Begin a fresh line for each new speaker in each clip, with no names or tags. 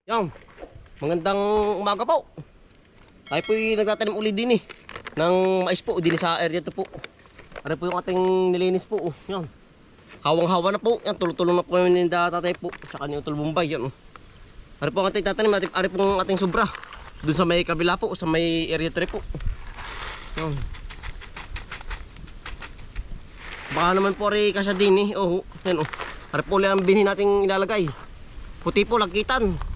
Yan, magandang umaga po. Tayo po'y nagtatanim uli din ng mais po din sa area to po. Ano po yung ating nilinis po. Yan, hawang-hawa na po. Yan, tulong-tulong na po yung tatay po sa kanyang tulbumbay. Yan. Ano po ang ating tatanim, ano po ang ating sobra doon sa may kabila po, sa may area 3 po. Yan. Baka naman po rin kasya din oh. Yan oh. Ano po lang binhin natin ilalagay. Puti po, lagkitan.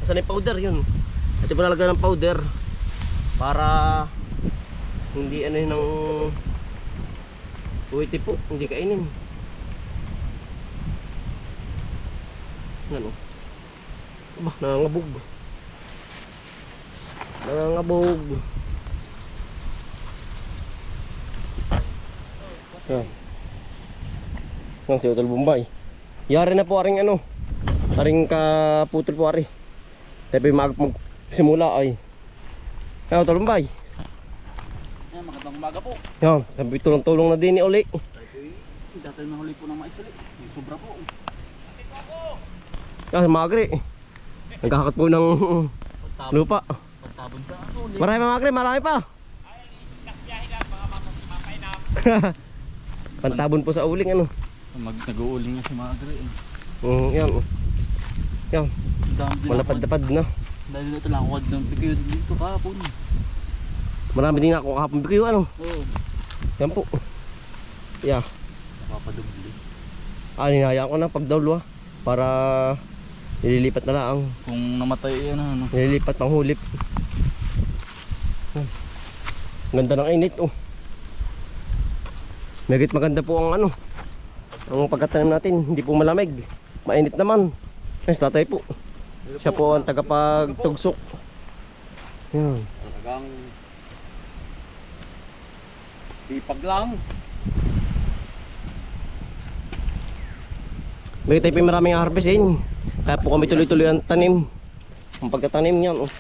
Saan yung powder yun? Ito po nalagyan ng powder para hindi ano yun ng puwiti po, hindi kainin. Ano? Aba, nangangabog. Nangangabog. Yan. Yan si Utol Bombay. Yari na po aring ano. Aring kaputol po ari. Tayo magsimula ay. Yan Utol Bombay.
Yan, magandang umaga po.
Yan, sabi tulong-tulong na din ni Uli.
Dati na huli po ng mais ulit. May sobra po.
Yan, magre. Nagkakat po ng lupa.
Pagtabon sa ulit.
Marami magre, marami pa. Pantabon po sa uling ano.
Nag-uuling nga si Magre.
Yan. Yan,
Dami din
malapad-lapad na.
Dahil dito lang ako ng bigyo dito kahapon.
Marami din ako kahapon bigyo ano.
Oo.
Yan po. Yeah.
Napapadubli.
Hinahayaan ko na pagdawlo para nililipat na lang.
Kung namatay yan ano.
Nililipat pang hulip. Ganda ng init oh. Megit maganda po ang ano. Ang pagkatanim natin, hindi po malamig. Mainit naman. Ay, tatay po. Siya po ang tagapagtugsok. Yan.
Talagang sipag lang.
May tayo po maraming harvestin. Kaya po kami tuloy-tuloy ang tanim. Ang pagkatanim yan oh.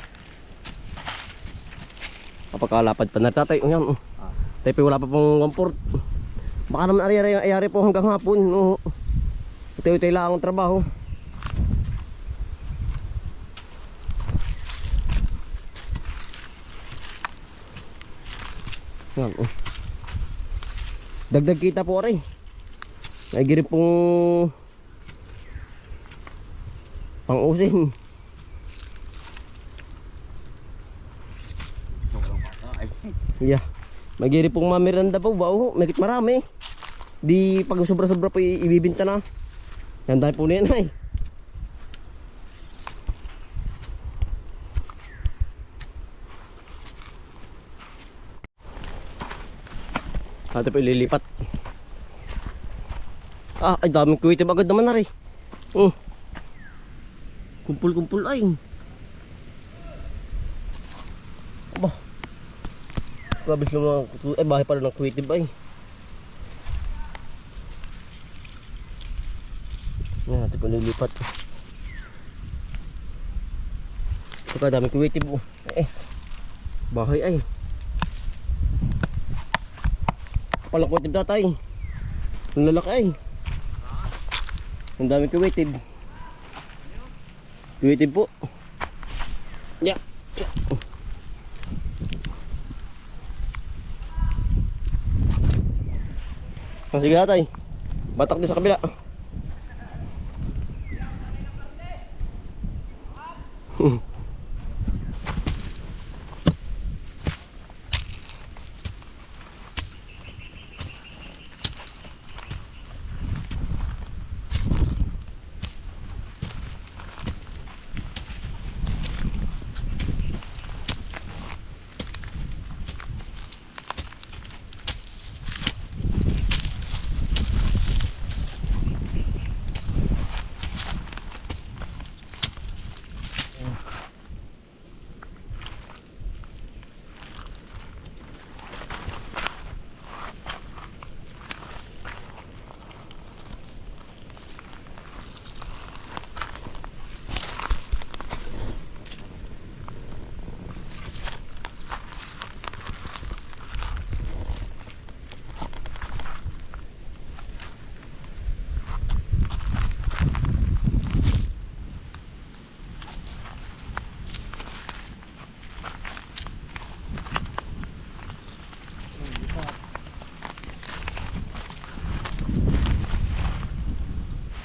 Kapag kalapad pa na tatay oh, yan oh. Tayo po wala pa pong 1/4. Baka naman ayari po hanggang hapon oh. Utay-utay lang ang trabaho. Yan oh. Dagdag kita po rin. Naigiri pong pang-usin. Yeah. Magiri pong mamiranda po ba? Oh, magit marami. Di pag sobra-sobra po ibibinta na. Yan dahil po niyan ay. Ito po ililipat. Ay daming kuwiti agad naman na rin. Kumpul-kumpul ay. Aba. Grabe sila mga bahay pala ng kuwiti ba ay. Yan, ito po nililipat. Ito dami kuwiti po. Bahay ay. Palang kuwiti tatay. Ang lalaki ay. Ang dami kuwiti. Kuwiti po. Yeah. Sige tatay. Batak din sa kabila.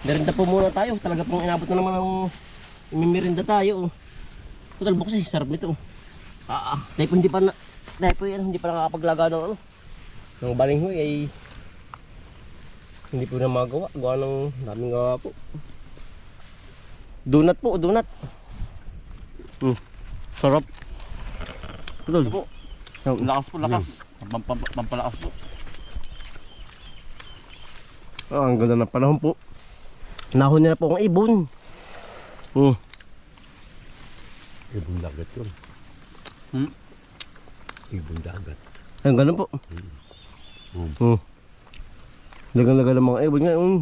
Merinda po muna tayo. Talaga pong inabot na naman ng merinda tayo. Total box eh, sarap nito. Dahil po hindi pa nakakapaglaga ng ano. Ng balinghoy ay hindi po na magawa. Gawa ng daming gawa po. Donut po, donut. Sarap. Total
po. Lakas po, lakas. Pampalakas po.
Ang ganda ng panahon po. Nahon na po ang ibon.
Ibon dagat yun. Ibon dagat.
Ang ganun po. Lagang-laga ng mga ibon ngayon.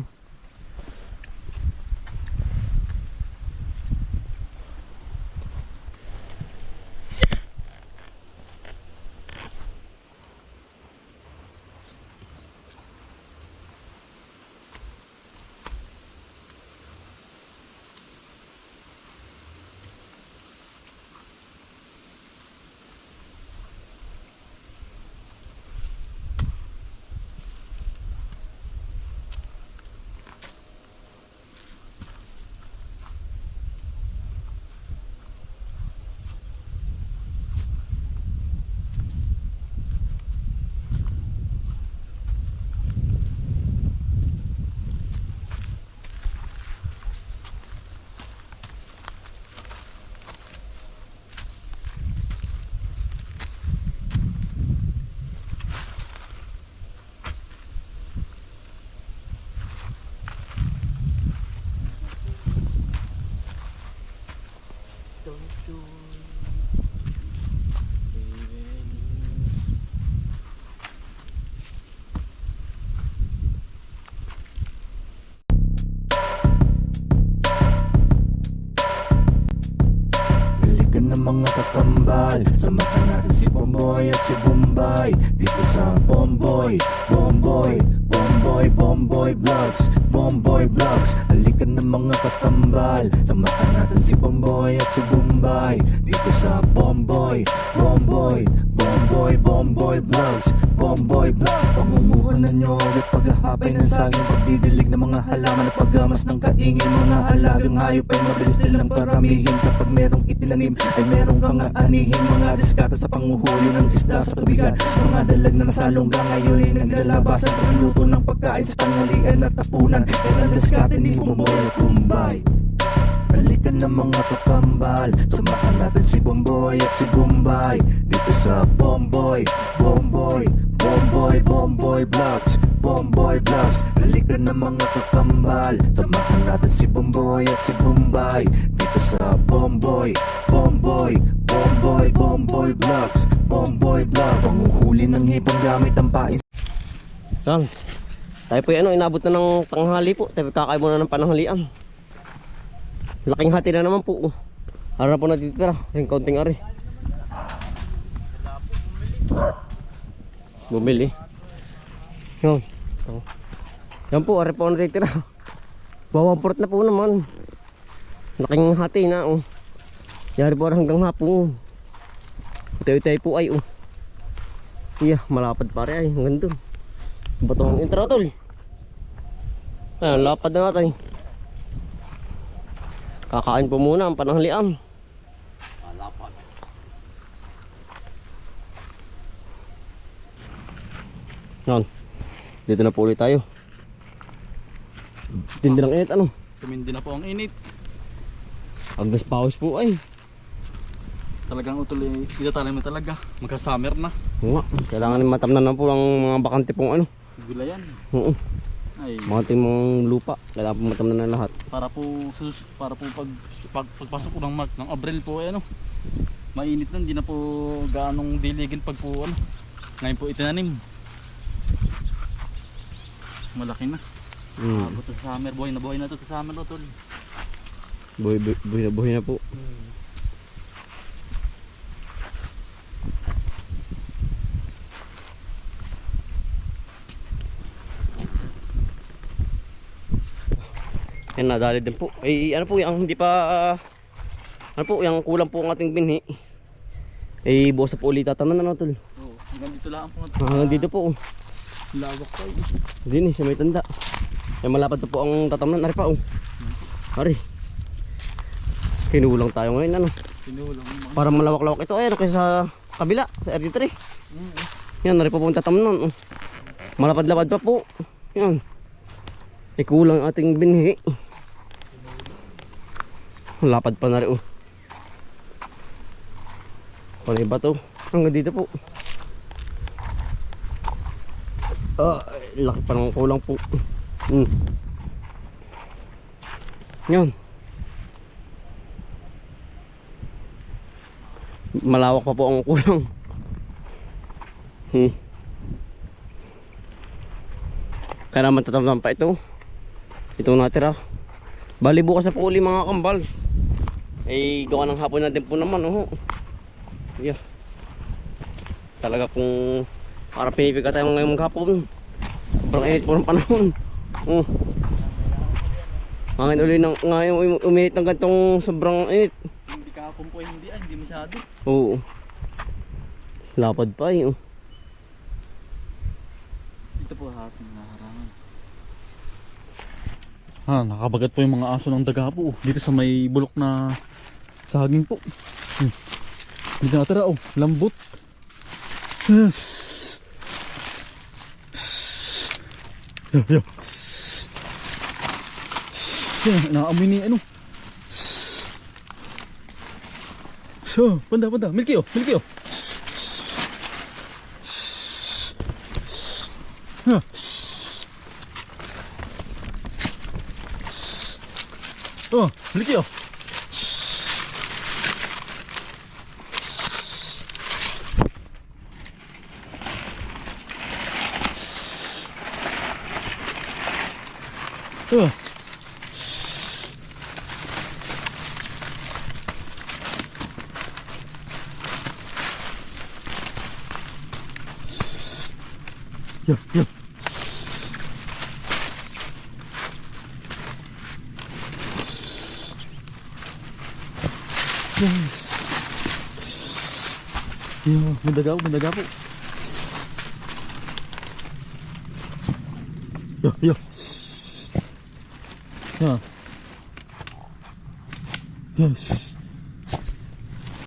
Dalikan ng mga kakambal, samahan natin si Bomboy at si Bombay dito sa Bomboy, Bomboy, Bomboy, Bomboy Vlogs, Bomboy Vlogs. Dalikan ng mga kakambal, samahan natin si Bomboy at si Bombay dito sa Bomboy, Bomboy, Bomboy, Bomboy Vlogs, Bomboy Vlogs. Pangunguhan na nyo ulit paghahapay ng saging, pagdidilig ng mga halaman at paggamas ng kaingin. Mga alagang hayop ay mabilis nilang paramihin. Kapag merong itinanim ay merong kang aanihin. Mga diskata sa panguhuli ng isda sa tubigan, mga dalag na nasalongga ngayon ay naglalabasan. Pagluto ng pagkain sa tanghalian at tapunan, yan ang diskate ni Bomboy at Bombay. Balikan ng mga kakambal, samahan natin si Bomboy at si Bombay dito sa Bomboy, Bomboy, Bomboy, Bomboy Vlogs, Bomboy Vlogs. Balikan ng mga kakambal, samahan natin si Bomboy at si Bombay dito sa Bomboy, Bomboy, Bomboy, Bomboy Vlogs, Bomboy Vlogs. Panguhuli ng hipon gamit ang pais.
Yan. Tayo po yan, inabot na ng tanghali po. Tayo kakain muna ng pananghalian. Laking hati na naman po. Harap po natitira. Yung kaunting ari. Bumili. Yan. Yan po, harap po natitira. Wawamport na po naman. Laking hati na. Yari po hanggang hapon. Utay-utay po ay. Iya, malapad pare ay. Hanggang doon. Batong intratol. Ayan, lapad na natin. Kakain po muna ang pananghalian.
Malapad.
Yan. Dito na po ulit tayo. Tindi ng init ano.
Tumindi na po ang init.
Agdas pawis po ay.
Talagang utuloy. Dito tayo mo talaga. Magka-summer na.
Oo nga. Kailangan matamnan na po ang mga bakante pong ano.
Gulayan.
Oo.
Ay,
Mga timong lupa. Kailangan po matamnan na lahat.
para po pagpasok ko ng Abril po ay ano. Mainit na, hindi na po gaanong diligin pag po ano. Ngayon po itinanim. Malaki na. Abot na sa summer, buhay na to sa summer no tol.
Buhay na po. Yan, nadali din po. Ano po yung hindi pa ano po yung kulang po ang ating binhi. Bukas na po ulit tataman na tol.
Oo, hanggang dito lang po.
Hanggang dito po.
Lawak pa.
Din sa may tanda. Ay malapad pa po ang tatamnan. Ari pa oh. Ari. Kinulang tayo ngayon ano.
Sinulang mo.
Para malawak-lawak ito ay ano kaysa sa kabila sa RD3. Yan, ari pa po ang tatamnan. Oh. Malapad-lapad pa po. Yan. Ay kulang ating binhi. Lapad pa na rin oh. Panay ba to? Hanggang dito po. Laki pa ng kulang po. Yan. Malawak pa po ang kulang. Kaya naman tatamnan pa ito. Ito natira. Bali bukas na po uli mga kambal. Ay gawa ng hapon natin po naman oh. Yeah. Talaga kung para pinipiga tayo ngayong hapon. Sobrang init po ng panahon. Hangin uli ng ngayon uminit ng gantong sobrang init.
Hindi kahapon po hindi masyado.
Oo. Lapad pa eh.
Dito po hapon naharangan. Nakabagat po yung mga aso ng daga po. Dito sa may bulok na saging po. Dito natira oh, lambot. Yo. Naamoy ni ano. So, banda. Milky oh. Oh, Milky oh. Yo. Mendaga po. Yo. Yes.